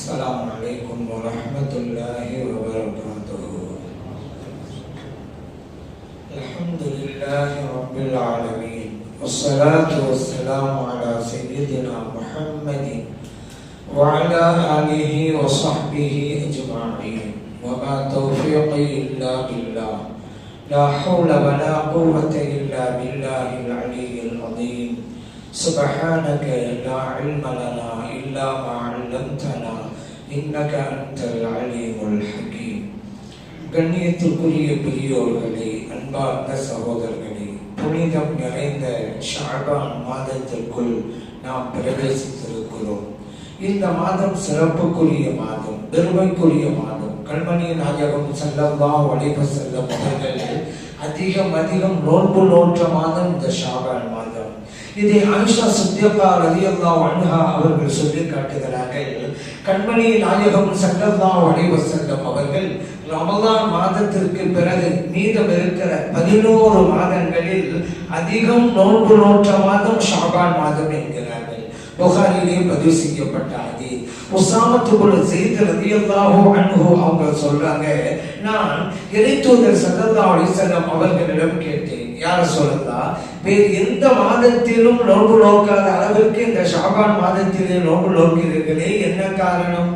السلام عليكم ورحمة الله وبركاته. الحمد لله رب العالمين والصلاة والسلام على سيدنا محمد وعلى آله وصحبه أجمعين وما توفيقي إلا بالله لا حول ولا قوة إلا بالله العلي العظيم. سبحانك لا علم لنا إلا ما علمتنا إنك أنت العليم الحكيم. கண்ணியத்திற்குரிய பெரியோர்களே, அன்பார்ந்த சகோதரர்களே, புனிதம் நிறைந்த ஷஅபான் மாதத்திற்குள் நாம் பிரவேசித்திருக்கிறோம். இந்த மாதம் சிறப்புக்குரிய மாதம், பெருமைக்குரிய மாதம். கண்மணி நாயகம் ஸல்லல்லாஹு அலைஹி வஸல்லம் அவர்கள் அதிகம் நோன்பு நோற்ற மாதம் இந்த ஷஅபான் மாதம். இதை ஆயிஷா சித்திகா ரலியல்லாஹு அன்ஹா அவர்கள் சொல்லி காட்டுகிறார்கள். கண்மணி நாயகம் ஸல்லல்லாஹு அலைஹி வஸல்லம் அவர்கள் ரமலான் மாதத்திற்கு பிறகு மீதம் இருக்கிற 11 மாதங்களில் அதிகம் நோன்பு நோற்ற மாதம் ஷஅபான் மாதம் என்கிறார்கள். புகாரிலே பதிவு செய்யப்பட்ட ஹதீஸ். உஸாமத்து பின் ஸைத் ரலியல்லாஹு அன்ஹு அவங்க சொல்றாங்க, நான் இறைத்தூதர் ஸல்லல்லாஹு அலைஹி வஸல்லம் அவர்களிடம் கேட்டேன், யா ரசூலல்லாஹ், வேறு எந்த மாதத்திலும் நோன்பு நோக்காத அளவிற்கு இந்த ஷஅபான் மாதத்திலே நோன்பு நோக்கிறீர்களே, என்ன காரணம்?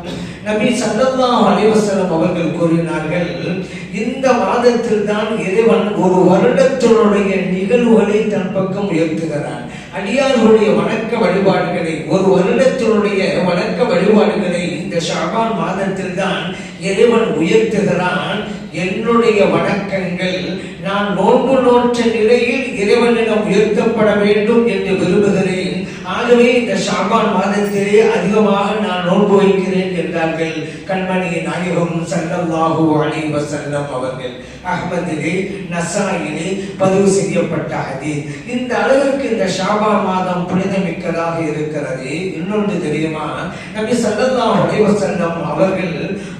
நபி ஸல்லல்லாஹு அலைஹி வஸல்லம் அவர்கள் கூறினார்கள், இந்த மாதத்தில் தான் இறைவன் ஒரு வருடத்தினுடைய நிகழ்வுகளை தன் பக்கம் உயர்த்துகிறான். அடியார்களுடைய வணக்க வழிபாடுகளை, ஒரு வருடத்தினுடைய வணக்க வழிபாடுகளை இந்த ஷஅபான் மாதத்தில் தான் இறைவன் உயர்த்துகிறான். என்னுடைய வணக்கங்கள் நான் நோன்பு நோற்ற நிலையில் இறைவனிடம் உயர்த்தப்பட வேண்டும் என்று விரும்புகிறேன். ஆகவே இந்த ஷஅபான் மாதத்திலே அதிகமாக நான் நோன்பு வைக்கிறேன் என்றார்கள் கண்மணி நாயகம் ஸல்லல்லாஹு அலைஹி வஸல்லம் அவர்கள். அஹ்மதிலே, நஸாயிலே பதிவு செய்யப்பட்ட ஹதீஸ். இந்த அளவிற்கு இந்த ஷஅபான் மாதம் புனிதமிக்கதாக இருக்கிறது. இன்னொன்று தெரியுமா, நபி ஸல்லல்லாஹு அலைஹி வஸல்லம் அவர்கள்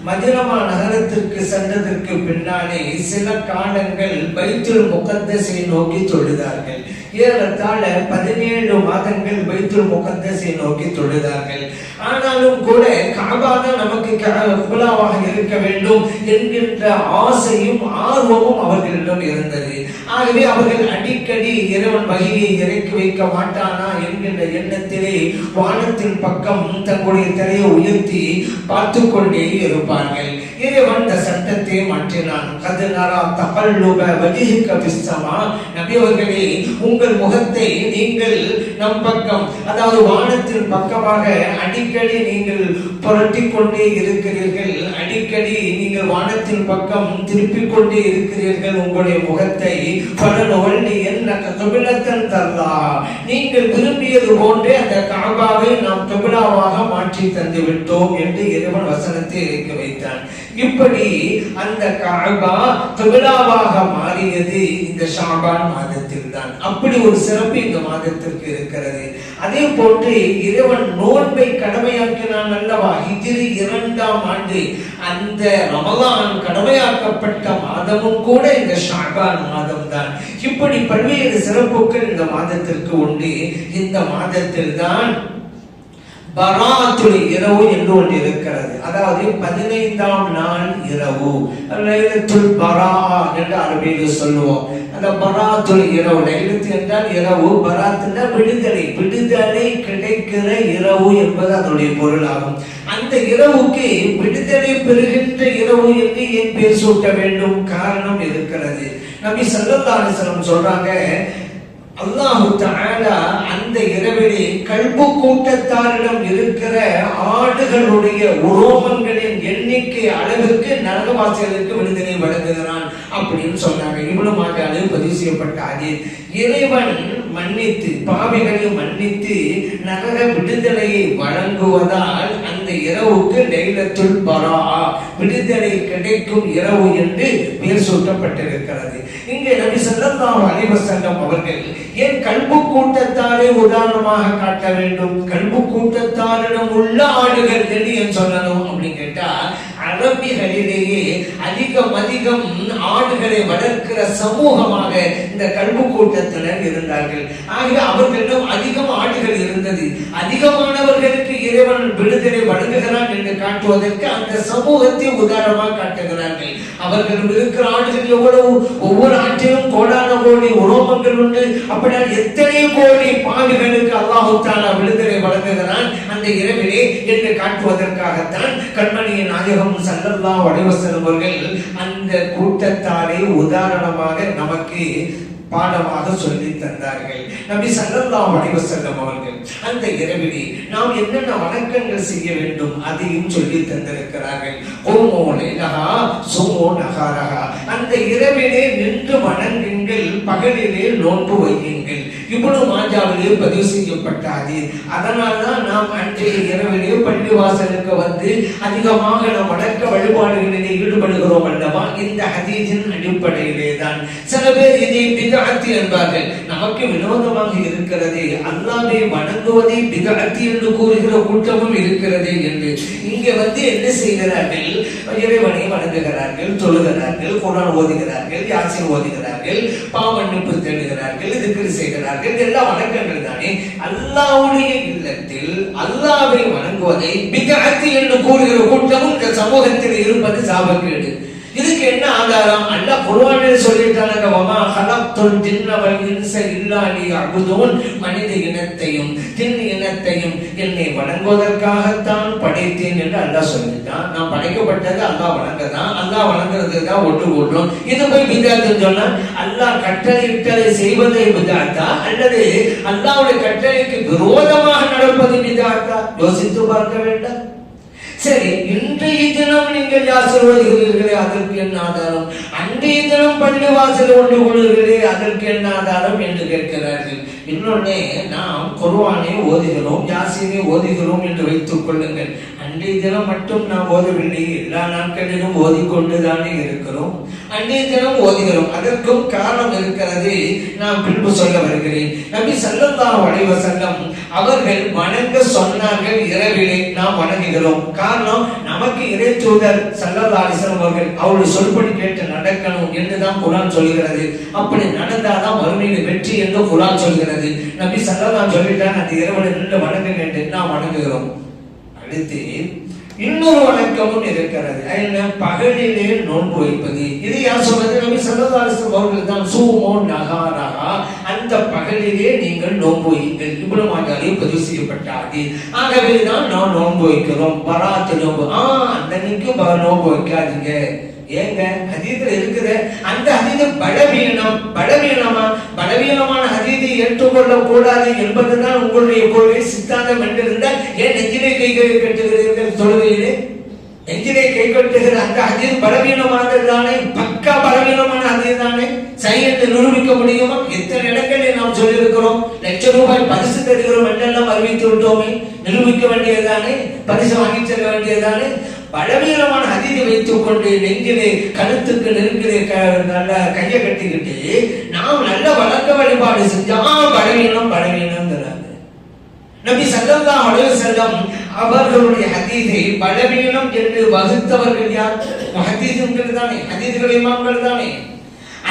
மதீனா நகரத்திற்கு சென்றதற்கு பின்னாலே சில காலங்கள் பைத்துல் முகத்தஸை நோக்கி தொழுதார்கள். ஏறத்தாழ 17 மாதங்கள் பைத்துல் முகத்தஸை நோக்கி தொழுதார்கள். ஆனாலும் கூட கஅபா தான் நமக்கு கிப்லாவாக இருக்க வேண்டும் என்கின்ற ஆசையும் ஆர்வமும் அவர்களிடம் இருந்தது. ஆகவே அவர்கள் அடிக்கடி இறைவன் வகையை இறக்கி வைக்க மாட்டானா என்கின்ற எண்ணத்திலே வானத்தின் பக்கம் தங்களுடைய தலையை உயர்த்தி பார்த்து கொண்டே இருப்பார்கள். இறைவன் இந்த சட்டத்தை மாற்றினான். கதனரா தகல்லுப வஜிஹிக பிஸ்ஸமா, நபி அவர்களே, உங்கள் முகத்தை நீங்கள் நம் பக்கம், அதாவது வானத்தின் பக்கமாக அடிக்கடி நீங்கள் புரட்டிக் கொண்டே இருக்கிறீர்கள். அடிக்கடி நீங்கள் வானத்தின் பக்கம் திருப்பிக் கொண்டே இருக்கிறீர்கள் உங்களுடைய முகத்தை. பலனொல்லி என்ன கபிலத்தன் தல்லா, நீங்கள் விரும்பியது போன்றே அந்த கஅபாவை நாம் கிப்லாவாக மாற்றி தந்து விட்டோம் என்று இறைவன் வசனத்தை இறக்கி வைத்தான். இப்படி அந்த கஅபா கிப்லாவாக மாறியது இந்த ஷஅபான் மாதத்தில் தான். அப்படி ஒரு சிறப்பு இந்த மாதத்திற்கு இருக்கிறது. அதே போன்று இறைவன் நோன்பை கடமையாக்கினான் அல்லவா, ஹிஜ்ரி 2ஆம் ஆண்டு அந்த ரமலான் கடமையாக்கப்பட்ட மாதமும் கூட இந்த ஷஅபான் மாதம் தான். இப்படி பல்வேறு சிறப்புகள் இந்த மாதத்திற்கு உண்டு. இந்த மாதத்தில் தான் பராத்துல் இரவு என்று ஒன்று இருக்கிறது. அதாவது 15ஆம் நாள் இரவு, லைலத்துல் பரா என்று அரபியில் சொல்லுவோம். அந்த பராத்துல் இரவு, லைலத்து என்றால் இரவு, பராத் என்றால் விடுதலை, விடுதலை கிடைக்கிற இரவு என்பது அதனுடைய பொருளாகும். அந்த இரவுக்கு விடுதலை பெறுகின்ற இரவு என்று ஏன் பேர் சூட்ட வேண்டும்? காரணம் இருக்கிறது. நபி ஸல்லல்லாஹு அலைஹி வஸல்லம் சொல்றாங்க, அல்லாஹ் தஆலா அந்த இரவிலே கல்பு கூட்டத்தாரிடம் இருக்கிற ஆடுகளுடைய உரோமங்களின் எண்ணிக்கை அளவுக்கு நரகவாசிகளுக்கு விடுதலை வழங்குகிறான் அப்படின்னு சொன்னாங்க. இவ்வளவு அளவு பதிவு செய்யப்பட்ட ஹதீஸ். இறைவன் மன்னித்து, பாவிகளை மன்னித்து நரக விடுதலையை வழங்குவதால் அந்த இரவுக்கு லைலத்துல் பரா, விடுதலை கிடைக்கும் இரவு என்று பெயர் சூட்டப்பட்டிருக்கிறது. இங்கே நபி ஸல்லல்லாஹு அலைஹி வஸல்லம் அவர்கள் ஏன் கல்பு கூட்டத்தாரை உதாரணமாக காட்ட வேண்டும்? கல்பு கூட்டத்தாரிடம் உள்ள ஆடுகள் என்று ஏன் சொல்லணும் அப்படின்னு கேட்டா, அரபிகள் உலகங்களிலேயே அதிகம் ஆடுகளை வளர்க்கிற சமூகமாக இந்த கல்பு கூட்டத்தினர் இருந்தார்கள். ஆகிய அவர்களிடம் அதிகம் ஆடுகள் இருந்தது. அதிகமானவர்களுக்கு இறைவன் விடுதலை வழங்குகிறான் என்று காட்டுவதற்கு அந்த சமூகத்தை உதாரணமாக காட்டுகிறார்கள். அவர்கள் இருக்கிற ஆடுகள் எவ்வளவு, ஒவ்வொரு ஆட்டிலும் கோடான கோடி உரோமங்கள் உண்டு. அப்படினால் எத்தனை கோடி பாடுகளுக்கு அல்லாஹ் தஆலா விடுதலை வழங்குகிறான் அந்த இரவிலே என்று காட்டுவதற்காகத்தான் கண்மணியின் நாயகம் ஸல்லல்லாஹு அலைஹி வஸல்லம் அவர்கள் அந்த கூட்டத்தாரை உதாரணமாக நமக்கு பாடமாக சொல்லி தந்தார்கள். நபி ஸல்லல்லாஹு அலைஹி வஸல்லம் அவர்கள் அந்த இரவிலே நாம் என்னென்ன வணக்கங்கள் செய்ய வேண்டும் அதையும் சொல்லி தந்திருக்கிறார்கள். அந்த இரவிலே நின்று வணங்குங்கள், பகலிலே நோன்பு வையுங்கள். இப்னு மாஜாவிலே பதிவு செய்யப்பட்ட ஹதீஸ். அதனால்தான் நாம் அன்றைய இரவிலே பள்ளிவாசலுக்கு வந்து அதிகமாக நாம் வணக்க வழிபாடுகளிலே ஈடுபடுகிறோம் அல்லவா? இந்த ஹதீஸின் அடிப்படையிலே தான். சில பேர் இதை பித்அத் என்பார்கள். நமக்கு வினோதமாக இருக்கிறது, அல்லாஹ்வை வணங்குவதை பித்அத் என்று கூறுகிற கூட்டமும் இருக்கிறது என்று. இங்கே வந்து என்ன செய்கிறார்கள்? இறைவனை வணங்குகிறார்கள், தொழுகிறார்கள், குர்ஆன் ஓதுகிறார்கள், யாசீன் ஓதுகிறார்கள், பாவ மன்னிப்பு தேடுகிறார்கள், திக்ர் செய்கிறார்கள். எல்லாம் வணக்கங்கள் தானே. அல்லாஹ்வுடைய இல்லத்தில் அல்லாஹ்வை வணங்குவதை பித்அத் என்று கூறுகிற கூட்டமும் இந்த சமூகத்தில் இருப்பது சாபக்கேடு. இதுக்கு என்ன ஆதாரம்? அல்லாஹ் குர்ஆனில் சொல்லிட்டாங்க, வமா ஹலக்துல் ஜின்ன வல் இன்ஸ இல்லா லியஅபுதூன். மனித இனத்தையும் ஜின் இனத்தையும் என்னை வணங்குவதற்காகத்தான் படைத்தேன் என்று அல்லாஹ் சொல்லிட்டான். நான் படைக்கப்பட்டது அல்லாஹ் வணங்கதான், அல்லாஹ் வணங்குறதுக்கு தான் ஒன்று கூடுறோம். இது போய் பித்அத்னு சொன்னா அல்லாஹ் கட்டளையிட்டதை செய்வதை பித்அத்தா அல்லது அல்லாஹ்வுடைய கட்டளைக்கு விரோதமாக நடப்பது பித்அத்தா? யோசித்து பார்க்க வேண்டாம். சரி, இன்றைய தினம் நீங்கள் யாசர் ஓதுகிறீர்களே அதற்கு என்ன ஆதாரம்? அன்றைய தினம் பள்ளிவாசல் ஒன்று கொள்கிறீர்களே அதற்கு என்ன ஆதாரம் என்று கேட்கிறார்கள். இன்னொன்னே, நாம் குர்ஆனை ஓதுகிறோம், யாசீனை ஓதுகிறோம் என்று வைத்துக் கொள்ளுங்கள். அன்றைய தினம் மட்டும் நாம் ஓதவில்லை, எல்லா நாட்களிலும் ஓதிக்கொண்டுதானே இருக்கிறோம். அன்றைய தினம் ஓதுகிறோம், அதற்கும் காரணம் இருக்கிறது. நான் பின்பு சொல்ல வருகிறேன். நபி ஸல்லல்லாஹு அலைஹி வஸல்லம் அவர்கள் வணங்க சொன்னார்கள், இரவிலே நாம் வணங்குகிறோம். காரணம், நமக்கு இறை தூதர் ஸல்லல்லாஹு அலைஹி வஸல்லம் அவர்கள் அவருடைய சொல்படி கேட்டு நடக்கணும் என்றுதான் குர்ஆன் சொல்கிறது. அப்படி நடந்தாதான் மறுமையில் வெற்றி என்று குர்ஆன் சொல்கிறது. நபி ஸல்லல்லாஹு சொல்லிட்டாங்க, அந்த இரவிலே நின்று வணங்குங்க என்று நாம் வணங்குகிறோம். அடுத்து இன்னொரு வணக்கமும் இருக்கிறது. என்ன? பகலிலே நோன்பு வைப்பது. இது யார் சொல்றது? நபி ஸல்லல்லாஹு அலைஹி வஸல்லம் அவர்கள் தான். சூமோ நஹாரஹா, அந்த பகலிலே நீங்கள் நோன்பு வையுங்கள். இப்னு மாஜாவில் பதிவு செய்யப்பட்ட ஹதீஸ். ஆகவே தான் நாம் நோன்பு வைக்கிறோம். பராத் நோன்பு. அன்னைக்கு நோன்பு வைக்காதீங்க. ஏங்க? ஹதீஸ்ல இருக்குது. அந்த ஹதீஸ் பலவீனமான ஹதீஸை ஏற்றுக்கொள்ள கூடாது என்பதுதான் உங்களுடைய கொள்கை, சித்தாந்தம் என்றிருந்தால் ஏன் நெஞ்சிலே கை கட்டுகிறீர்கள்? தொழுகையிலே நெஞ்சிலே கை கட்டுகிற அந்த ஹதீஸ் பலவீனமானது தானே, பக்கா பலவீனமான ஹதீஸ் தானே. சை என்று நிரூபிக்க முடியுமா? எத்தனை இடங்களில் நாம் சொல்லியிருக்கிறோம், லட்சம் ரூபாய் பரிசு தருகிறோம் என்றெல்லாம் அறிவித்து விட்டோமே. நிரூபிக்க வேண்டியதுதானே, பரிசு வாங்கி செல்ல வேண்டியதுதானே. பலவீனமான ஹதீஸை வைத்துக் கொண்டு நெஞ்சிலே கழுத்துக்கு நெருங்கிலே நல்ல கையை கட்டிக்கிட்டு நாம் நல்ல வழக்க வழிபாடு செஞ்சா பலவீனம்ங்கிறாங்க. நபி ஸல்லல்லாஹு அலைஹி வஸல்லம் அவர்களுடைய ஹதீஸை பலவீனம் என்று வகுத்தவர்கள் யார்? முஹத்திஸுகள் தானே, ஹதீஸ்கள் இமாம்கள் தானே.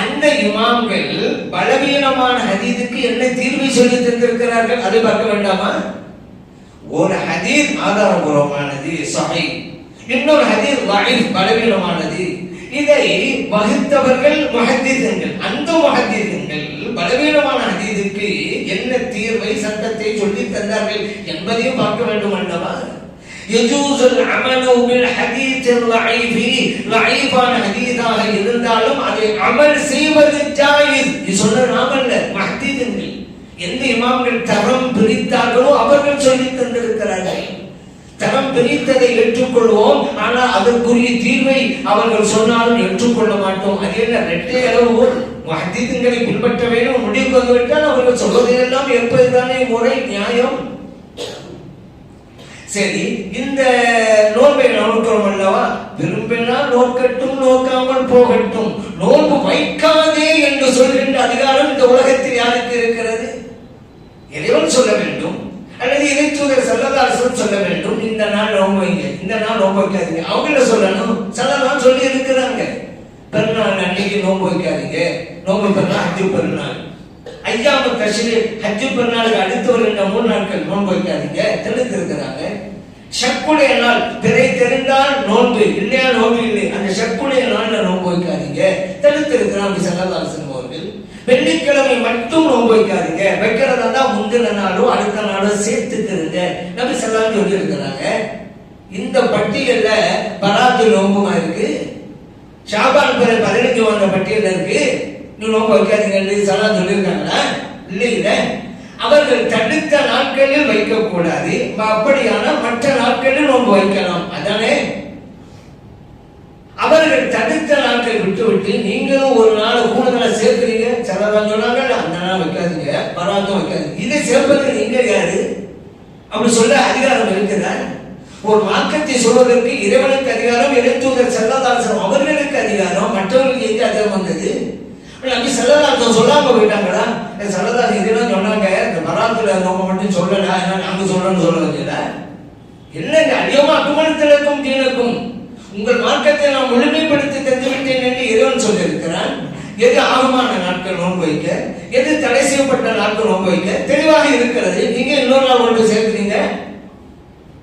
அந்த இமாம்கள் பலவீனமான ஹதீஸுக்கு என்ன தீர்வை சொல்லி தந்திருக்கிறார்கள்? அதை பார்க்க வேண்டாமா? ஒரு ஹதீஸ் ஆதாரபூர்வமானது, சஹீஹ். இன்னொரு ஹதீஸ் ضعيف, பலவீனமானது. இதை வகுத்தவர்கள் முஹத்திஸுகள். அந்த முஹத்திஸுகள் பலவீனமான ஹதீஸுக்கு என்ன தீர்வை, சட்டத்தை சொல்லி தந்தார்கள் என்பதையும் பார்க்க வேண்டும் அல்லவா? யஜூஸுல் அமலு பில் ஹதீஸ் ضعيف, ضعيفான ஹதீஸாக இருந்தாலும் அதை அமல் செய்வது ஜாயிஸ். இது சொன்ன நாமல்ல, முஹத்திஸுகள். எந்த இமாம்கள் தரம் பிரித்தார்களோ அவர்கள் சொல்லி தந்திருக்கிறார்கள். தரம் பிரித்ததை ஏற்றுக்கொள்வோம், ஆனால் அதற்குரிய தீர்வை அவர்கள் சொன்னாலும் ஏற்றுக்கொள்ள மாட்டோம். அது என்ன ரெட்டை அளவு? முஹத்திஸுகளை பின்பற்ற வேண்டும், முடிவுக்கு வந்துவிட்டால் அவர்கள் சொல்வதையெல்லாம் ஏற்பதுதானே முறை, நியாயம். சரி, இந்த நோன்பை நோக்கிறோம் அல்லவா? விரும்பினால் நோக்கட்டும், நோக்காமல் போகட்டும். நோன்பு வைக்காதே என்று சொல்கின்ற அதிகாரம் இந்த உலகத்தில் யாருக்கு இருக்கிறது? இறைவன் சொல்ல வேண்டும் அல்லது இறை தூதர் ஸல்லல்லாஹு அலைஹி வஸல்லம் சொல்ல வேண்டும். இந்த நாள் நோன்பு வைங்க, வைங்க, இந்த நாள் நோன்பு வைக்காதீங்க. அவங்கள சொல்லணும், சிலதான் சொல்லி இருக்கிறாங்க. பெருநாள் அன்னைக்கு நோன்பு வைக்காதீங்க, நோன்பு பெருநாள் ஹஜ்ஜு பெருநாள், ஐயாம தஷ்ரீக் ஹஜ்ஜு பெருநாளுக்கு அடுத்து ஒரு 3 நாட்கள் நோன்பு வைக்காதீங்க தெளித்து இருக்கிறாங்க. ஷக்குடைய நாள் பிறை தெரிந்தால் நோன்பு, இல்லையா நோன்பு இல்லை. அந்த ஷக்குடைய நாள்ல நோன்பு வைக்காதீங்க தெளித்து இருக்கிறாங்க ஸல்லல்லாஹு அலைஹி வஸல்லம் அவர்கள். வெள்ளிக்கிழமை மட்டும் நோன்பு வைக்காதீங்க, வைக்கிறதா தான் முந்தின நாளும் அடுத்த நாளும் சேர்த்துக்கிறீங்க நபி ஸல்லல்லாஹு அலைஹி சொல்லி இருக்கிறாங்க. இந்த பட்டியல்ல பராத்து நோன்புமா இருக்கு, ஷாபான் பிறை 15 வந்த பட்டியல் இருக்கு. நோன்பு வைக்காதீங்க ஸல்லல்லாஹு சொல்லியிருக்காங்களா? இல்லை. அவர்கள் தடுத்த நாட்களில் வைக்க கூடாது, அப்படியான மற்ற நாட்களில் நோன்பு வைக்கலாம். அதானே அவர்கள் தடுத்த நாட்கள் விட்டு நீங்களும் ஒரு நாள் கூடுதலா சேர்க்கிறீங்க. ஸல்லல்லாஹு சொன்னாங்க அந்த நாள் வைக்காதீங்க, பராத்தும் வைக்காதீங்க. இதை சேர்ப்பது நீங்க யாரு? அப்படி சொல்ல அதிகாரம் இருக்குதா? ஒரு மார்க்கத்தை சொல்வதற்கு இறைவனுக்கு அதிகாரம், இறைத்தூதர் ஸல்லல்லாஹு அலைஹி வஸல்லம் அவர்களுக்கு அதிகாரம், மற்றவர்களுக்கு எங்க அதிகாரம் வந்தது? நபி ஸல்லல்லாஹு அலைஹி வஸல்லம் சொல்லாம போயிட்டாங்களா? ஸல்லல்லாஹு அலைஹி வஸல்லம் சொன்னாங்க இந்த பராத்துல நோன்பு மட்டும் சொல்லல, நாங்க சொல்லணும்னு சொல்லல. இல்லைங்க, அதிகமா அக்குமலத்திற்கும் தீனுக்கும் உங்கள் மார்க்கத்தை நான் முழுமைப்படுத்தி தந்துவிட்டேன் என்று இறைவன் சொல்லியிருக்கிறான். எது ஆகமான நாட்கள் நோன்பு வைக்க, எது தடை செய்யப்பட்ட நாட்கள் நோன்பு வைக்க தெளிவாக இருக்கிறது. நீங்க இன்னொரு நாள் கொண்டு சேர்க்கிறீங்க,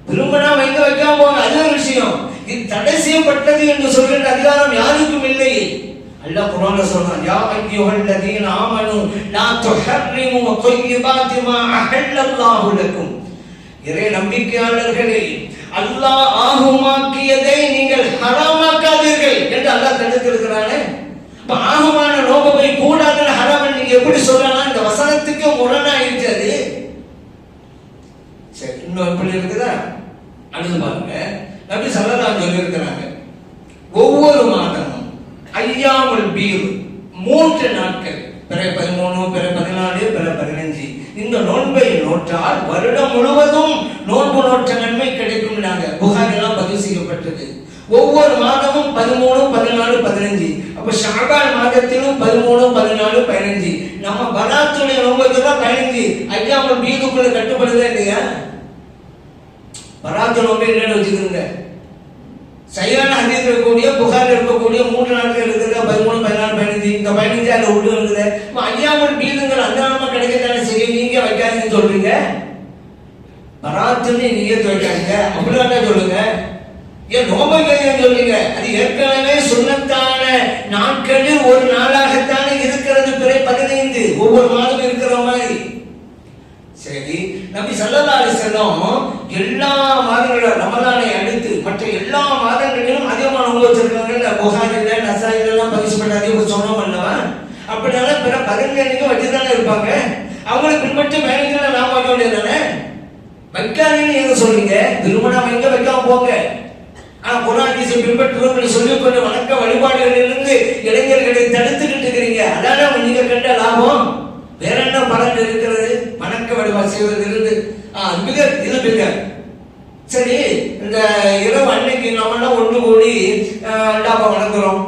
விரும்பினா வைக்க வைக்காம போங்க, அது ஒரு விஷயம். இது தடை செய்யப்பட்டது என்று சொல்கின்ற அதிகாரம் யாருக்கும் இல்லை. அல்லாஹ் குர்ஆன்ல சொல்றான், யா அய்யுஹல்லதீன ஆமனூ லா துஹர்ரிமு தையிபாத்தி மா அஹல்லல்லாஹு லக்கும். இறை நம்பிக்கையாளர்களே, அல்லாஹ் ஆகுமாக்கியதை நீங்கள் ஹராமாக்காதீர்கள் என்று அல்லாஹ் தடுத்திருக்கிறானே. அப்ப ஆகுமான நோன்பை கூடாதுன்னு ஹராம் நீங்க எப்படி சொல்லலாம்? இந்த வசனத்துக்கு முரணா இருக்கிறது. சரி, இன்னும் எப்படி இருக்குதா? அடுத்து பாருங்க, நபி ஸல்லல்லாஹு அலைஹி சொல்லி இருக்கிறாங்க, ஒவ்வொரு மாதமும் ஐயாமுல் பீர் 3 நாட்கள், பிறை 13, பிறை 14, பிறை 15 இந்த நோன்பை நோற்றால் வருடம் முழுவதும் நோன்பு நோற்ற நன்மை கிடைக்கும். புகாரிலாம் பதிவு செய்யப்பட்டது. ஒவ்வொரு மாதமும் 13, 14, 15. அப்ப ஷாபான் மாதத்திலும் 13, 14, 15. நம்ம பராத்துடைய நோன்புக்கு தான் 15. ஐயாமுல் பீருக்குள்ள கட்டுப்படுதா இல்லையா? பராத்து நோன்பு என்னன்னு வச்சுக்கிறீங்க. சையான ஹதீஸ் இருக்கக்கூடிய புகாரில் இருக்கக்கூடிய 3 நாட்கள் இருக்குது, 13, 14, 15. இந்த 15 அதுல உள்ள இருக்குது. ஐயாமுல் பீருங்கள் அந்த நாம கிடைக்கத்தானே செய்யும். நீங்க வைக்காதீங்கன்னு சொல்றீங்க, பராத்துன்னு நீங்க வைக்காதீங்க அப்படிதான் சொல்லுங்க. ஏன் நோம்பைன்னு சொல்றீங்க? அது ஏற்கனவே சுன்னத்தான நாட்களில் ஒரு நாளாகத்தானே இருக்கிறது பிறை 15, ஒவ்வொரு மாதம் இருக்கிற மாதிரி. சரி, நபி ஸல்லல்லாஹு அலைஹி வஸல்லம் எல்லா மாதங்களும் ரமலானை அடுத்து மற்ற எல்லா மாதங்களிலும் அதிகமான நோன்பு வச்சிருக்காங்க. புகாரில நசாயில எல்லாம் பதிவு பண்ண அதிகம் சொன்னோம் அல்லவா? அப்படினால பிற 15 வச்சுதானே இருப்பாங்க. அவங்களுக்கு பின்பற்றி 15 நாம வைக்க வேண்டியதானே? வைக்காதீங்கன்னு எங்க சொல்றீங்க? திருமணம் வைங்க, வைக்காம போங்க. ஆனா குர்ஆன் ஹதீஸை பின்பற்றுவோம் சொல்லிக் கொண்டு வணக்க வழிபாடுகளிலிருந்து இளைஞர்களை தடுத்துக்கிட்டு இருக்கிறீங்க. அதான நீங்க கண்ட லாபம். வேற என்ன பலன் இருக்கிறது? வணக்க வழிபாடு செய்வதிலிருந்து மிக. சரி, இந்த இரவு அன்னைக்கு நாம ஒன்று கூடி அல்லாஹ்வை வணங்குறோம்,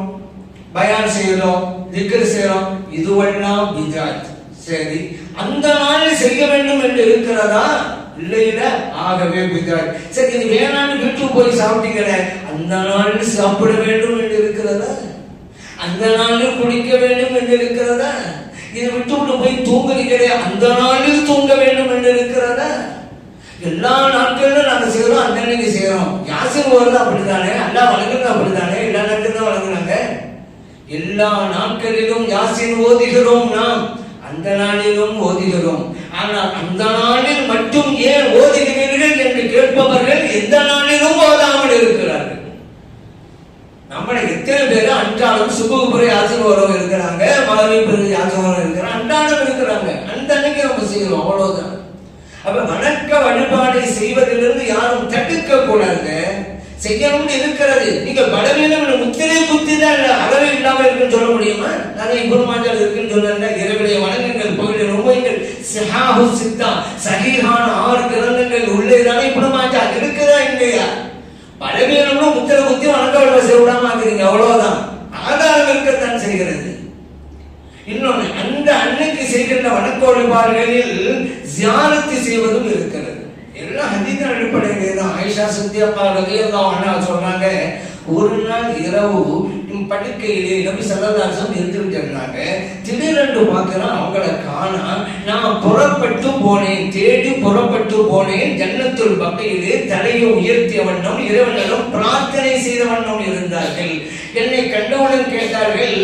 பயான் செய்யறோம், திக்ர் செய்யறோம், இதுவெல்லாம் பித்அத். சரி, அந்த நாளில் செய்ய வேண்டும் என்று இருக்கிறதா? இல்லையில, ஆகவே பித்அத். சரி, இது வேணான்னு வீட்டுக்கு போய் சாப்பிட்டீங்களே, அந்த நாளில் சாப்பிட வேண்டும் என்று இருக்கிறதா? அந்த நாளில் குடிக்க வேண்டும் என்று இருக்கிறதா? இதை விட்டு விட்டு போய் தூங்குறீங்களே, அந்த நாளில் தூங்க வேண்டும் என்று இருக்கிறதா? எல்லா நாட்களிலும் நாங்க செய்யறோம், அந்த அன்னைக்கு செய்யறோம். யாசின் வருது அப்படித்தானே, அல்லாஹ் வழங்குறது அப்படித்தானே, எல்லா நாட்களும் தான் வழங்குறாங்க. எல்லா நாட்களிலும் யாசின் ஓதுகிறோம், நாம் அந்த நாளிலும் ஓதுகிறோம். ஆனால் அந்த நாளில் மட்டும் ஏன் ஓதுகிறீர்கள் என்று கேட்பவர்கள் எந்த நாளிலும் ஓதாமல் இருக்கிறார்கள். நம்மள எத்தனை பேர் அன்றாடம் சுபுபுரை யாசின் இருக்கிறாங்க, மகரிப் யாசின் இருக்கிறாங்க, அன்றாடம் இருக்கிறாங்க. அந்த அன்னைக்கு நம்ம செய்யறோம், அவ்வளவுதான். அப்ப வணக்க வழிபாடை செய்வதிலிருந்து யாரும் தடுக்க கூடாது, செய்யணும்னு இருக்கிறது. நீங்க பலவீனம் முத்திரை குத்திதான் அளவே இல்லாம இருக்குன்னு சொல்ல முடியுமா? நாங்க இப்னு மாஜா இருக்குன்னு சொன்னாங்க. இரவுடைய வணக்கங்கள், பகலுடைய நோன்புகள், ஸஹாஹு சித்தா சஹீஹான 6 கிரந்தங்கள் உள்ளேதானே இப்னு மாஜா இருக்குதா இல்லையா? பலவீனம்னு முத்திரை குத்தி வணக்க வழிபாடு செய்ய விடாம ஆக்குறீங்க, அவ்வளவுதான். ஆதாரம் இருக்கத்தான் செய்கிறது. இன்னொன்னு, அந்த அன்னைக்கு செய்கின்ற வணக்க வழிபாடுகளில் ஜியாரத்து செய்வதும் இருக்கிறது. எல்லாம் ஹதீஸ் இதன் அடிப்படையிலே தான் ஆயிஷா சித்தியப்பா ரலியல்லாஹு அன்ஹா சொல்றாங்க, ஒரு நாள் இரவு படுக்கையிலே நபி ஸல்லல்லாஹு அலைஹி வஸல்லம் இருந்துட்டு இருந்தாங்க. திடீரென்று பார்க்கிறேன் அவங்கள காணா. நான் புறப்பட்டு போனேன், தேடி புறப்பட்டு போனேன். ஜன்னத்துல் பக்கையிலே தலையை உயர்த்திய வண்ணம் இறைவனிடம் பிரார்த்தனை செய்த வண்ணம் இருந்தார்கள். என்னை கண்டவுடன் கேட்டார்கள்,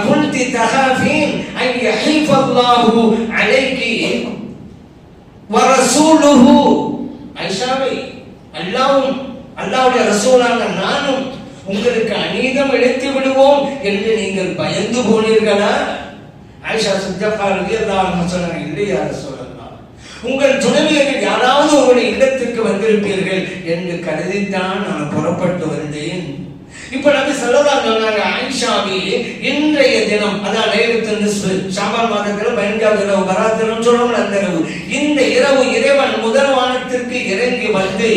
குல்தி தஹாஃபீன் அன் யஹீஃபல்லாஹு அலைகி வ ரசூலுஹு, ஆயிஷாவே அல்லாஹ்வும் அல்லாஹ்வுடைய ரசூலான நானும் உங்களுக்கு அநீதம் இழைத்து விடுவோம் என்று நீங்கள் பயந்து போனீர்களா? ஆயிஷா சித்தியப்பா ரலியல்லாஹு அன்ஹா சொன்னாங்க, இல்லையா ரசூலல்லாஹ், உங்கள் துணைவியர்கள் யாராவது உங்களுடைய இல்லத்திற்கு வந்திருப்பீர்கள் என்று கருதித்தான் நான் புறப்பட்டு வந்தேன். இப்ப நபி ஸல்லல்லாஹு அலைஹி சொன்னாங்க, ஆயிஷாவே இன்றைய தினம் அதான் லைலத்துல் நிஸ்ஃப், ஷாபான் மாதத்துல 15வது இரவு பராத்திரம் சொல்றோம் அந்த இரவு, இந்த இரவு இறைவன் முதல் வானத்திற்கு இறங்கி வந்து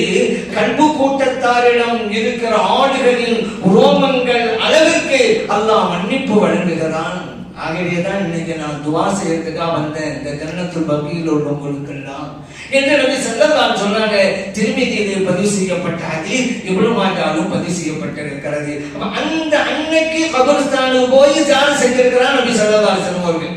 கல்பு கூட்டத்தாரிடம் இருக்கிற ஆடுகளின் ரோமங்கள் அளவிற்கு அல்லாஹ் மன்னிப்பு வழங்குகிறான். ஆகவேதான் இன்னைக்கு நான் துவா செய்யறதுக்காக வந்தேன், இந்த ஜன்னத்துல் பக்கீல் உள்ளவங்களுக்கெல்லாம் என்று நபி ஸல்லல்லாஹு அலைஹி சொன்னாங்க. திருமிதியிலே பதிவு செய்யப்பட்ட ஹதீஸ் இப்னு மாஜாலும் பதிவு செய்யப்பட்டிருக்கிறது. அந்த அன்னைக்கு கபர்ஸ்தானுக்கு போய் ஜியாரத் செஞ்சிருக்கிறார் நபி ஸல்லல்லாஹு அலைஹி வஸல்லம் அவர்கள்.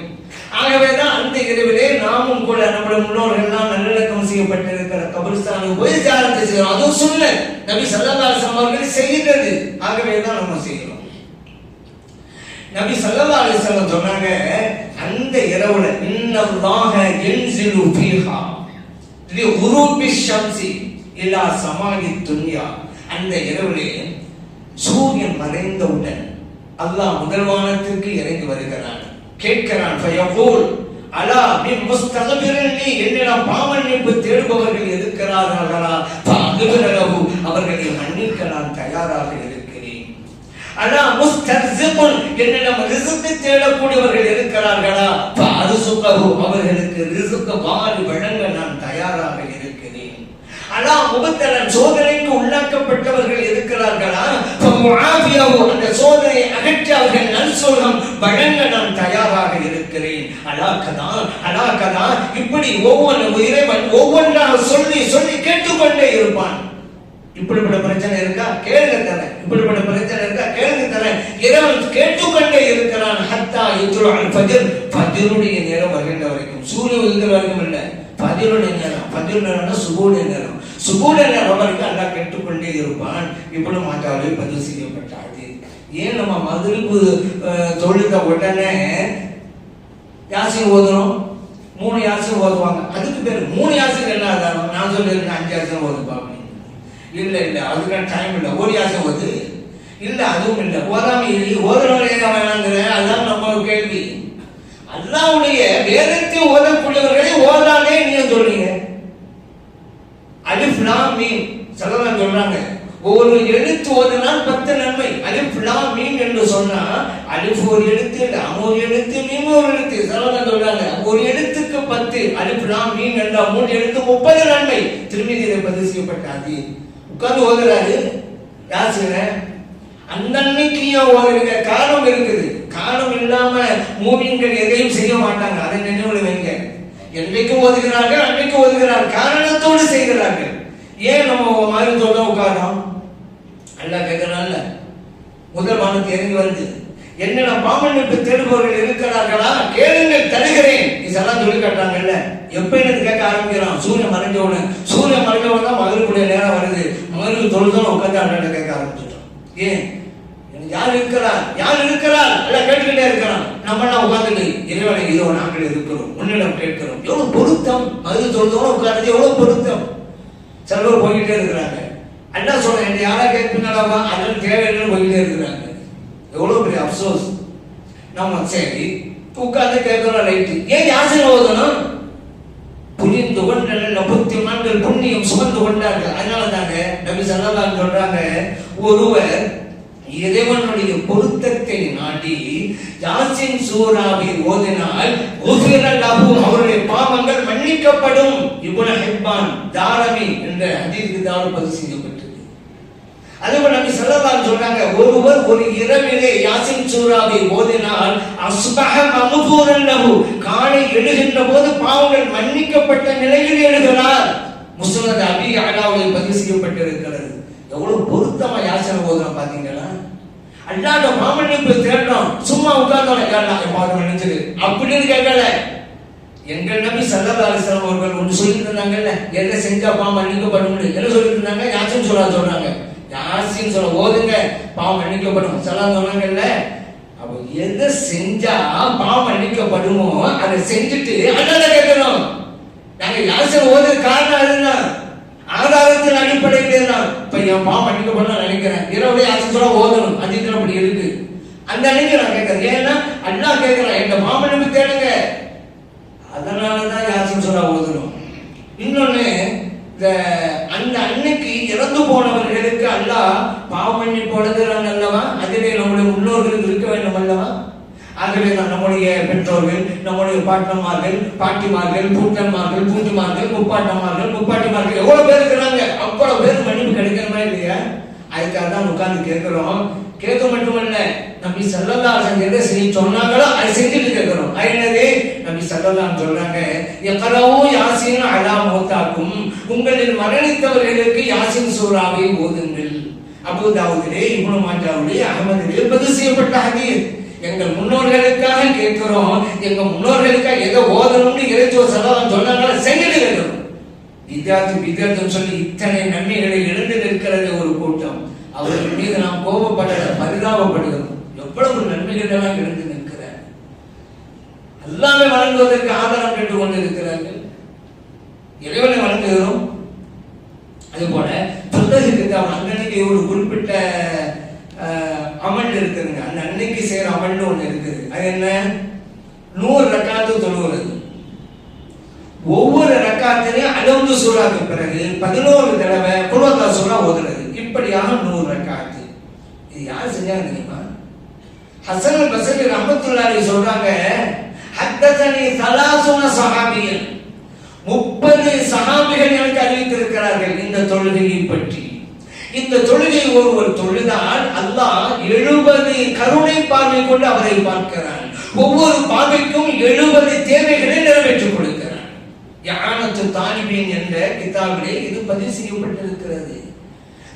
ஆகவேதான் அந்த இரவிலே நாமும் கூட நம்முடைய முன்னோர்கள் எல்லாம் நல்லடக்கம் செய்யப்பட்டிருக்கிற கபர்ஸ்தானுக்கு போய் ஜியாரத் செய்கிறோம். அதுவும் சுன்னத், நபி ஸல்லல்லாஹு அலைஹி வஸல்லம் அவர்கள் செய்கிறது. ஆகவேதான் நம்ம செய்கிறோம். நபி ஸல்லல்லாஹு அலைஹி வஸல்லம் சொன்னாங்க, அந்த இரவுல இன்னல்லாஹ யன்ஸிலு ஃபீஹா லிகுரூபி ஷம்ஸி இலா ஸமாஇ துன்யா, அந்த இரவுலே சூரியன் மறைந்தவுடன் அல்லாஹ் முதல் வானத்திற்கு இறங்கி வருகிறான். கேட்கிறான், ஃபயகூல் அலா மின் முஸ்தக்பிரின் லி, என்னிடம் பாவமன்னிப்பு தேடுபவர்கள் இருக்கிறார்களா? ஃபஅக்பிரலஹு, அவர்களை மன்னிக்க நான் தயாராக இருக்கிறேன். அலா முஸ்தர்ஸிகுன், என்னிடம் ரிஸ்க் தேடக்கூடியவர்கள் இருக்கிறார்களா? ஃபஅர்ஸுகஹு, அவர்களுக்கு ரிஸ்க் வாரி வழங்க நான் தயாராக இருக்கிறேன். அலா முபத்தலன், சோதனைக்கு உள்ளாக்கப்பட்டவர்கள் இருக்கிறார்களா? ஃபமுஆஃபியஹு, அந்த சோதனையை அகற்றி அவர்கள் நல்சுகம் வழங்க நான் தயாராக இருக்கிறேன். அலா கதா, இப்படி ஒவ்வொரு இறைவன் ஒவ்வொன்றாக சொல்லி சொல்லி கேட்டுக்கொண்டே இருப்பான். இப்படிப்பட்ட பிரச்சனை இருக்கா, கேளுங்க தரேன். இப்படிப்பட்ட பிரச்சனை இருக்கா, கேளுங்க தரேன். இறைவன் கேட்டுக்கொண்டே இருக்கிறான். ஹத்தா யுத்லுல் ஃபஜ்ர், ஃபஜ்ருடைய நேரம் வருகின்ற வரைக்கும், சூரியன் உதிக்கிற வரைக்கும் இல்ல, ஃபஜ்ருடைய நேரம். ஃபஜ்ர் நேரம்னா சுபூடைய நேரம். சுபூடைய நேரம் வரைக்கும் அல்லாஹ் கேட்டுக்கொண்டே இருப்பான். இப்படி மாட்டாவே பதிவு செய்யப்பட்டாது. ஏன் நம்ம மக்ரிப் தொழுத உடனே யாசின் ஓதுறோம்? 3 யாசின் ஓதுவாங்க. அதுக்கு பேர் 3 யாசின் என்ன ஆதாரம்? நான் சொல்லியிருக்கேன் 5 யாசின் ஓதுப்பா. இல்ல இல்ல, அதுக்கான டைம் இல்ல. ஒரு யாசம் ஓது இல்ல, அதுவும் இல்ல. ஓதாம ஓதுறவங்க வேணாங்கிற, அதுதான் நம்ம கேள்வி. அல்லாஹ்வுடைய வேதத்தை ஓதக்கூடியவர்களை ஓதானே நீங்க சொல்றீங்க. அலிஃப் லாம் மீம் ஸல்லல்லாஹு சொல்றாங்க, ஒவ்வொரு எழுத்து ஓதினால் 10 நன்மை. அலிஃப் லாம் மீம் என்று சொன்னா அலிஃப் ஒரு எழுத்து, லாம் ஒரு எழுத்து, மீம் ஒரு எழுத்து. ஸல்லல்லாஹு சொல்றாங்க ஒரு எழுத்துக்கு 10, அலிஃப் லாம் மீம் என்ற 3 எழுத்து 30 நன்மை. திருமிதியிலே பதிவு செய்யப்பட்ட ஹதீஸ். உட்கார்ந்து ஓதுறாரு யாசின, அந்த அன்னைக்கு ஓதுறீங்க. காரணம் இருக்குது. காரணம் இல்லாம மூமின்கள் எதையும் செய்ய மாட்டாங்க. அதை நினைவுல வைங்க. என்றைக்கு ஓதுகிறார்கள் அன்னைக்கு ஓதுகிறார்கள், காரணத்தோடு செய்கிறார்கள். ஏன் நம்ம மாதிரி சொல்ல உட்காரோம்? அல்லாஹ் கேட்கறான்ல, முதல் வானத்து இறங்கி வந்து என்னிடம் பாவமன்னிப்பு தேடுபவர்கள் இருக்கிறார்களா? கேளுங்கள் தருகிறேன். இதெல்லாம் சொல்லி காட்டுறாங்கல்ல. எப்ப எனக்கு கேட்க ஆரம்பிக்கிறான்? சூரியன் மறைஞ்ச உடனே. சூரியன் மறைஞ்ச உடனே தான் மகரிபுடைய நேரம் வருது. மகரிபு தொழுதோன்னு உட்காந்து அண்ணன் கேட்க ஆரம்பிச்சிட்டோம். ஏன்? யார் இருக்கிறார், யார் இருக்கிறார் எல்லாம் கேட்டுக்கிட்டே இருக்கிறான். நம்ம எல்லாம் உட்காந்துட்டு இறைவனை இதோ நாங்கள் இருக்கிறோம், உன்னிடம் கேட்கிறோம். எவ்வளவு பொருத்தம்! மகரிபு தொழுதோன்னு உட்காந்து எவ்வளவு பொருத்தம்! சில பேர் போய்கிட்டே இருக்கிறாங்க. அண்ணா சொல்றேன், யாரா கேட்பீங்களாவா? அதன் தேவைன்னு போய்கிட்டே இருக்கிறாங்க. எவ்வளவு பெரிய அப்சோஸ்! நம்ம சரி உட்கார்ந்து கேட்கிறோம், ரைட்டு. ஏன் யாசின் ஓதணும்? புரிந்து கொண்ட புத்திமான்கள் புண்ணியம் சுமந்து கொண்டார்கள். அதனால தாங்க நபி ஸல்லல்லாஹு அலைஹி சொல்றாங்க, ஒருவர் இறைவனுடைய பொருத்தத்தை நாடி யாசின் சூராவை ஓதினால் அவருடைய பாவங்கள் மன்னிக்கப்படும். இப்னு ஹிப்பான் தாரமி என்ற ஹதீஸ் பதிவு செய்யப்பட்டது. அதுபோல நபி ஸல்லல்லாஹு அலைஹி சொல்றாங்க, ஒருவர் ஒரு இரவிலே யாசின் சூராவை ஓதினால் அஸ்பஹ மக்ஃபூரன் லஹு, காலை எழுகின்ற போது பாவங்கள் மன்னிக்கப்பட்ட நிலையில் எழுகிறார். முஸ்னத் அபீ யஅலாவில் பதிவு செய்யப்பட்டிருக்கிறது. எவ்வளவு பொருத்தமா யாசின் ஓதுறோம் பாத்தீங்களா? அல்லாஹ்ட்ட பாவமன்னிப்பு தேடுறோம், சும்மா உட்கார்ந்தோம் அல்லாஹ் பாவம் மன்னிச்சிரு அப்படின்னு கேட்கல. எங்கள் நபி ஸல்லல்லாஹு அலைஹி வஸல்லம் அவர்கள் ஒன்று சொல்லிட்டு இருந்தாங்கல்ல, எதை செஞ்சா பாவம் மன்னிக்கப்படும் என்ன சொல்லிட்டு இருந்தாங்க? யாசின் சூரா சொல்றாங்க. யாசின் சூரா ஓதுங்க பாவம் மன்னிக்கப்படும் ஸல்லல்லாஹு சொன்னாங்கல்ல. அப்ப எதை செஞ்சா பாவம் மன்னிக்கப்படுமோ அதை செஞ்சுட்டு அல்லாஹ்ட்ட கேட்கணும். நாங்க யாசின் ஓது காரணம் அதுதான், ஆதாரத்தின் அடிப்படையில் தான். இப்ப என் பாவம் மன்னிக்கப்படும் நினைக்கிறேன், இரவு யாசின் சூரா ஓதணும், அது அப்படி இருக்கு. அந்த அன்னைக்கு நான் கேட்கிறேன், ஏன்னா அல்லாஹ் கேட்கிறேன் எங்க பாவம் மன்னிப்பு தேடுங்க, அதனாலதான் யாசின் சூரா ஓதணும். இன்னொன்னு, அந்த அன்னைக்கு இறந்து போனவர்களுக்கு அல்லாஹ் பாவ மன்னிப்பு வழங்குறாங்க அல்லவா, அதிலே நம்முடைய முன்னோர்கள் இருக்க வேண்டும் அல்லவா. ஆகவே நம்முடைய பெற்றோர்கள், நம்முடைய பாட்டன்மார்கள், பாட்டிமார்கள், பூட்டன்மார்கள், பூட்டிமார்கள், முப்பாட்டன்மார்கள், முப்பாட்டிமார்கள் எவ்வளவு பேர் இருக்கிறாங்க, அவ்வளவு பேர் மன்னிப்பு கிடைக்கிறமா இல்லையா? அதுக்காக தான் உட்கார்ந்து கேட்கிறோம். கேட்க மட்டுமல்ல, நபி ஸல்லல்லாஹு அலைஹி வஸல்லம் எதை செய்ய சொன்னாங்களோ அதை செஞ்சுட்டு கேட்கிறோம். அதனாலே நபி ஸல்லல்லாஹு சொல்றாங்க, யக்ரவு யாசீன் அலா மௌதாக்கும், உங்களில் மரணித்தவர்களுக்கு யாசீன் சூராவை ஓதுங்கள். அபூ தாவூதிலே, இப்னு மாஜாவிலே, அஹ்மதிலே பதிவு செய்யப்பட்ட ஹதீஸ். எங்கள் முன்னோர்களுக்காக கேட்கிறோம், எங்க முன்னோர்களுக்காக எதை ஓதணும்னு இறைத்தூதர் ஸல்லல்லாஹு அலைஹி சொன்னாங்களோ செஞ்சுட்டு கேட்கிறோம். விதத்துன்னு சொல்லி இத்தனை நன்மைகளை இழந்து நிற்கிறது ஒரு கூட்டம். அவர்கள் மீது நாம் கோபப்பட பரிதாபப்படுகிறோம். எவ்வளவு நன்மைகள் எல்லாம் இழந்து நிற்கிறார். எல்லாமே வழங்குவதற்கு ஆதாரம் பெற்றுக் கொண்டிருக்கிறார்கள். இறைவனை வழங்குகிறோம். அதே போல தொழுகைக்கு அன்னைக்கு ஒரு குறிப்பிட்ட அமல் இருக்குதுங்க. அந்த அன்னைக்கு செய்யற அமல்னு ஒண்ணு இருக்குது. அது என்ன? 100 ரக்காத்து தொழுகிறது. ஒவ்வொரு ரக்காத்திலையும் 60 சூறாக்கு பிறகு 11 தடவை குல் ஹுவல்லாஹ் சூரா ஓதுறது. இப்படியாக 100 ரக்காத்து. இது யார் செஞ்சாங்க தெரியுமா? ஹசன் அல் பஸ்ரி ரஹ்மத்துல்லாஹி அலைஹி சொல்றாங்க, ஹத்தஸனி 30 சஹாபியன், 30 சஹாபிகள் எனக்கு அறிவித்திருக்கிறார்கள் இந்த தொழுகையை பற்றி. இந்த தொழுகை ஒருவர் தொழுதால் அல்லாஹ் 70 கருணை பார்வை கொண்டு அவரை பார்க்கிறான். ஒவ்வொரு பார்வைக்கும் 70 தேவைகளை நிறைவேற்றிக் கொடுக்கிறான். யானத்து தாலிபீன் என்ற கிதாபிலே இது பதிவு செய்யப்பட்டிருக்கிறது.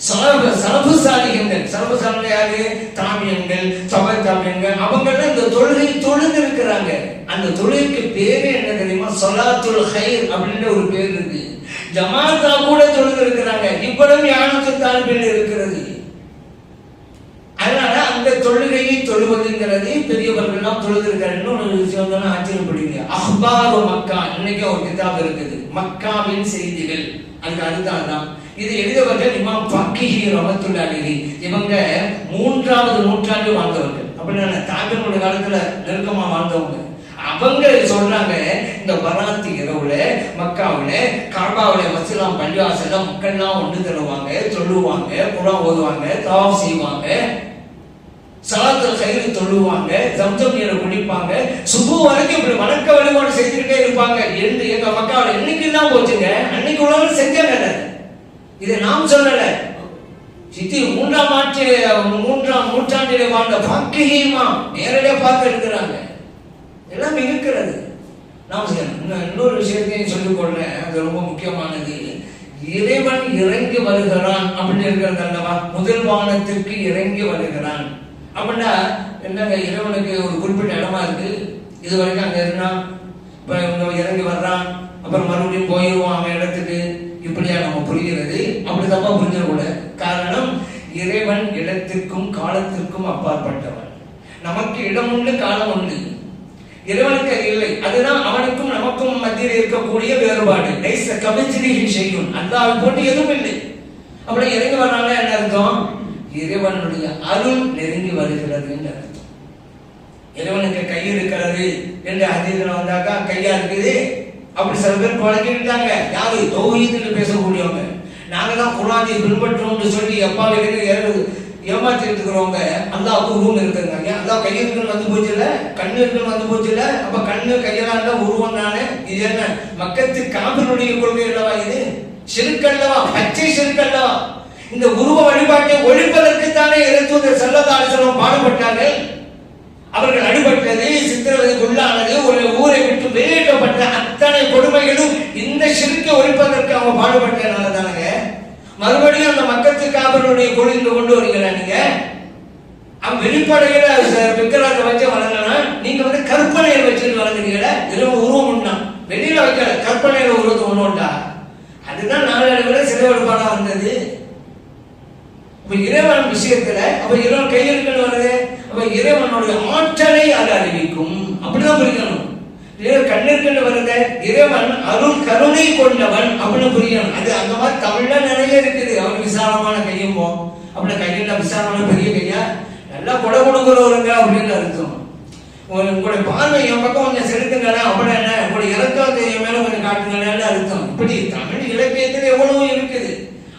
சலஃபு சாலிஹீன்கள், சலஃபு சாலிஹீன்கள் யாரு? தாபியன்கள், தபா தாபியன்கள், அவங்க இந்த தொழுகை தொழுது இருக்கிறாங்க. அந்த தொழுகைக்கு பேரு என்ன தெரியுமா? ஸலாத்துல் கைர் அப்படின்ற ஒரு பேர் இருக்கு. ஜமாத்தா கூட தொழுது இருக்கிறாங்க. இவ்வளவு யானத்து தாலிபீன் இருக்கிறது. அதனால அந்த தொழுகையை தொழுவதுங்கிறது பெரியவர்கள்லாம் தொழுதிருக்காரு. இன்னொரு விஷயம் தான் ஆச்சரியப்படுவீங்க. அஹ்பாரு மக்கா, இன்னைக்கு ஒரு கிதாப் இருக்குது, மக்காவின் செய்திகள். அதுக்கு அடுத்தால்தான் இது எழுதவர்கள் இமாம் ஃபக்கீஹி ரஹ்மத்துல்லாஹி அலைஹி. இவங்க 3வது நூற்றாண்டில் வாழ்ந்தவர்கள். அப்படின்னா தாபியனுடைய காலத்துல நெருக்கமா வாழ்ந்தவங்க. அவங்க சொல்றாங்க, இந்த பராத் இரவுல மக்காவுல காபாவுல மஸ்ஜிதுல் பள்ளிவாசல்ல மக்கள்லாம் ஒன்று தருவாங்க, சொல்லுவாங்க, குர்ஆன் ஓதுவாங்க, தவாஃப் செய்வாங்க, ஸலாத்துல் கைர் தொழுவாங்க, ஜம்ஜம் நீரை குடிப்பாங்க, சுபு வரைக்கும் இப்படி வணக்க வழிபாடு செஞ்சுக்கிட்டே இருப்பாங்க. எங்க மக்காவுல இன்னைக்கு தான் போச்சுங்க. அன்னைக்கு உள்ளவங்க செஞ்சாங்க. இதை நாம் சொல்லல. சித்தி 3ஆம் நூற்றாண்டிலே வாழ்ந்த ஃபக்கீஹீமா நேரடியா பார்த்து இருக்கிறாங்க. எல்லாம் இருக்கிறது. நாம் இன்னொரு விஷயத்தையும் சொல்லிக் கொள்றேன், அது ரொம்ப முக்கியமானது. இறைவன் இறங்கி வருகிறான் அப்படின்னு இருக்கிறது அல்லவா? முதல் வானத்திற்கு இறங்கி வருகிறான் அப்படின்னா என்னங்க? இறைவனுக்கு ஒரு குறிப்பிட்ட இடமா இருக்கு, இது வரைக்கும் அங்க இருந்தான், இப்ப இறங்கி வர்றான், அப்புறம் மறுபடியும் போயிடுவோம் அவன் இடத்துக்கு. இப்படியா நம்ம புரிகிறது? அப்படி தப்பா புரிஞ்சிடக்கூடாது. காரணம், இறைவன் இடத்திற்கும் காலத்திற்கும் அப்பாற்பட்டவன். நமக்கு இடம் உண்டு, காலம் உண்டு. இறைவனுக்கு அது இல்லை. அதுதான் அவனுக்கும் நமக்கும் மத்தியில் இருக்கக்கூடிய வேறுபாடு. லைஸ கமித்லிஹி ஷைஉன், அல்லாஹ்வை போன்று எதுவும் இல்லை. அப்படி இறங்கி வர்றாங்க என்ன அர்த்தம்? இறைவனுடைய அருள் நெருங்கி வருகிறது என்று அர்த்தம். இறைவனுக்கு கை இருக்கிறது என்று ஹதீஸ்ல வந்தாக்கா கையா இருக்குது அப்படி சில பேர் பழகிட்டாங்க. யாரு? தௌஹீத்னு பேசக்கூடியவங்க. நாங்க தான் குர்ஆனை பின்பற்றோம்னு சொல்லி அப்பாவை ஏமாத்திட்டு இருக்கிறவங்க. அல்லாஹ்வுக்கு உருவம் இருக்குங்க. அல்லாஹ் கை இருக்குன்னு வந்து போச்சு இல்ல, கண்ணு இருக்குன்னு வந்து போச்சு இல்ல. அப்ப கண்ணு கையெல்லாம் இருந்தா உருவம் தானே. இது என்ன மக்கத்து காபிருடைய கொள்கை அல்லவா? இது ஷிர்க் அல்லவா? பச்சை ஷிர்க் அல்லவா? இந்த உருவ வழிபாட்டை ஒழிப்பதற்கு தானே இறைத்தூதர் ஸல்லல்லாஹு அலைஹி வஸல்லம் பாடுபட்டார்கள். அவர்கள் அடிபட்டது, சித்திரவதைக்கு உள்ளானது, ஒரு ஊரை விட்டு வெளியேற்றப்பட்ட அத்தனை கொடுமைகளும் இந்த ஷிர்க்கை ஒழிப்பதற்கு அவங்க பாடுபட்டனால தானங்க. மறுபடியும் அந்த மக்கத்து காபருடைய கொள்கை கொண்டு வரீங்களா நீங்க? அவன் வெளிப்படையில விக்கிரத்தை வச்சு வளர்ந்தனா, நீங்க கற்பனையை வச்சுட்டு வளர்ந்துறீங்களா? இரவு உருவம் உண்டா, வெளியில வைக்கல, கற்பனையில உருவத்தை ஒண்ணு உண்டா. அதுதான் நாளடைவில் சிறைவெடுப்பாடா வந்தது. அப்ப இறைவன் விஷயத்துல அப்ப இறைவன் கையெழுத்து வருது. அப்ப இறைவனுடைய ஆற்றலை அது அறிவிக்கும். அப்படிதான் புரியணும். கண்ணிற்கண்டு வருது இறைவன் அருள் கருணை கொண்டவன் அப்படின்னு புரியணும். அது அந்த மாதிரி தமிழ்ல நிறைய இருக்குது. அவர் விசாலமான கையும் போம், அப்படி கையில விசாலமான பெரிய கையா நல்லா கொடை கொடுக்குறவருங்க அப்படின்னு அர்த்தம். உங்களுடைய பார்வை என் பக்கம் கொஞ்சம் செலுத்துங்களேன், அப்படி என்ன உங்களுடைய இலக்கத்தை என் மேல கொஞ்சம் காட்டுங்களேன்னு அர்த்தம். இப்படி தமிழ் இலக்கியத்தில் எவ்வளவு இருக்குது.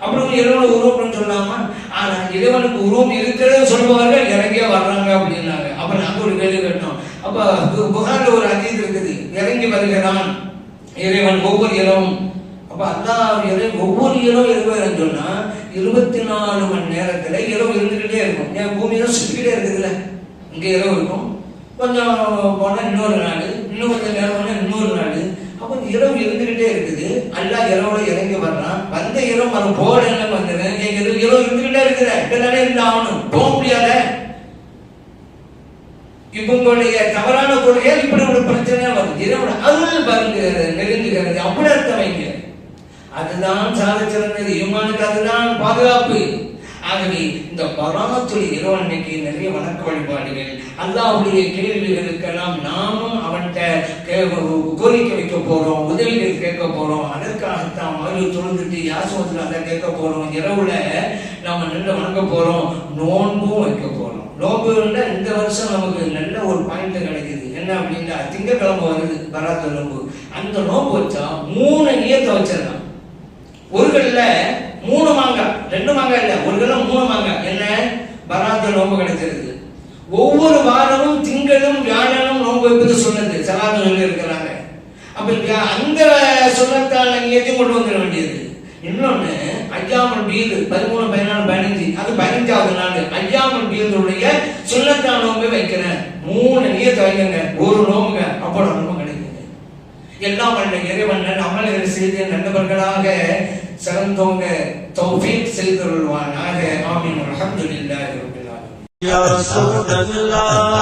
அப்படி இறைவனுக்கு உருவம்னு சொல்லாமா? ஆனா இறைவனுக்கு உருவம் இருக்கிறது சொல்பவர்கள் இறங்கிய வர்றாங்க அப்படின்னாங்க. அப்ப நாங்க ஒரு கேள்வி கேட்டோம். அப்ப புகார்ல ஒரு அதீத் இருக்குது, இறங்கி வருகிறான் இறைவன் ஒவ்வொரு இரவும். அப்ப அல்லாஹ் ஒவ்வொரு இரவும் இருப்பாருன்னு சொன்னா 24 மணி நேரத்துல இரவு இருந்துகிட்டே இருக்கும். என் பூமியில சுத்திக்கிட்டே இருக்குதுல்ல, இங்க இரவு இருக்கும், கொஞ்சம் போனா இன்னொரு நாள், இன்னும் கொஞ்சம் நேரம் போனா இன்னொரு நாள். அப்ப இரவு இருந்துகிட்டே இருக்குது. அல்லாஹ் இரவோட இறங்கி வர்றான். வந்த இரவு அது போட என்ன வந்துடுறேன், இரவு இருந்துகிட்டே இருக்குது. இப்பதானே இருந்து ஆகணும், போக முடியாத. இவங்களுடைய தவறான கொள்கையால் இப்படி ஒரு பிரச்சனை வருது. இரவோட அருள் வருகிறது, நெருங்குகிறது. அப்படி அர்த்தம் வைங்க. அதுதான் சாதிச்சிருந்தது ஈமானுக்கு, அதுதான் பாதுகாப்பு. ஆகவே இந்த பராத்துல் இறைவன் இன்னைக்கு நிறைய வணக்க வழிபாடுகள், அல்லாஹ்வுடைய கேள்விகளுக்கெல்லாம் நாமும் அவன்கிட்ட கோரிக்கை வைக்க போறோம், உதவிகள் கேட்க போறோம். அதற்காகத்தான் மறு தொழுந்துட்டு யாசோத்துல அதை கேட்க போறோம். இரவுல நம்ம நின்று வணங்க போறோம், நோன்பும் வைக்க போறோம். நோன்புன்னா இந்த வருஷம் நமக்கு நல்ல ஒரு பாயிண்ட் கிடைக்குது. என்ன அப்படின்னா திங்கக்கிழமை வருது பராத்துல் நோன்பு. அந்த நோன்பு வச்சா 3 நியத்தை வச்சிடலாம். ஒரு கல்ல 3 மாங்காய், 2 மாங்காய் இல்ல, ஒரு கல்ல 3 மாங்காய். என்ன பராத்துல் நோன்பு கிடைச்சிருக்கு. ஒவ்வொரு வாரமும் திங்களும் வியாழனும் நோன்பு வைப்பது சொன்னது சலாத்து சொல்லி இருக்கிறாங்க. அப்ப அந்த சொன்னத்தால் நியத்தையும் கொண்டு வந்துட வேண்டியது. இன்னொன்னு ஐயாமல் பீது 13, 14, 15, அது 15வது நாள் ஐயாமல் பீதுடைய சுன்னத்தான நோன்பை வைக்கிறேன். 3 நியத்தை வைக்கங்க, ஒரு நோம்புங்க, அப்போ நோம்பு கிடைக்குங்க. எல்லாம் வல்ல இறைவன் அமல்கள் செய்து நல்லவர்களாக சிறந்தோங்க தௌஃபீக் செய்தருள்வானாக. ஆமீன். அல்ஹம்துலில்லாஹி ரப்பில் ஆலமீன். யா ரசூலல்லாஹ்.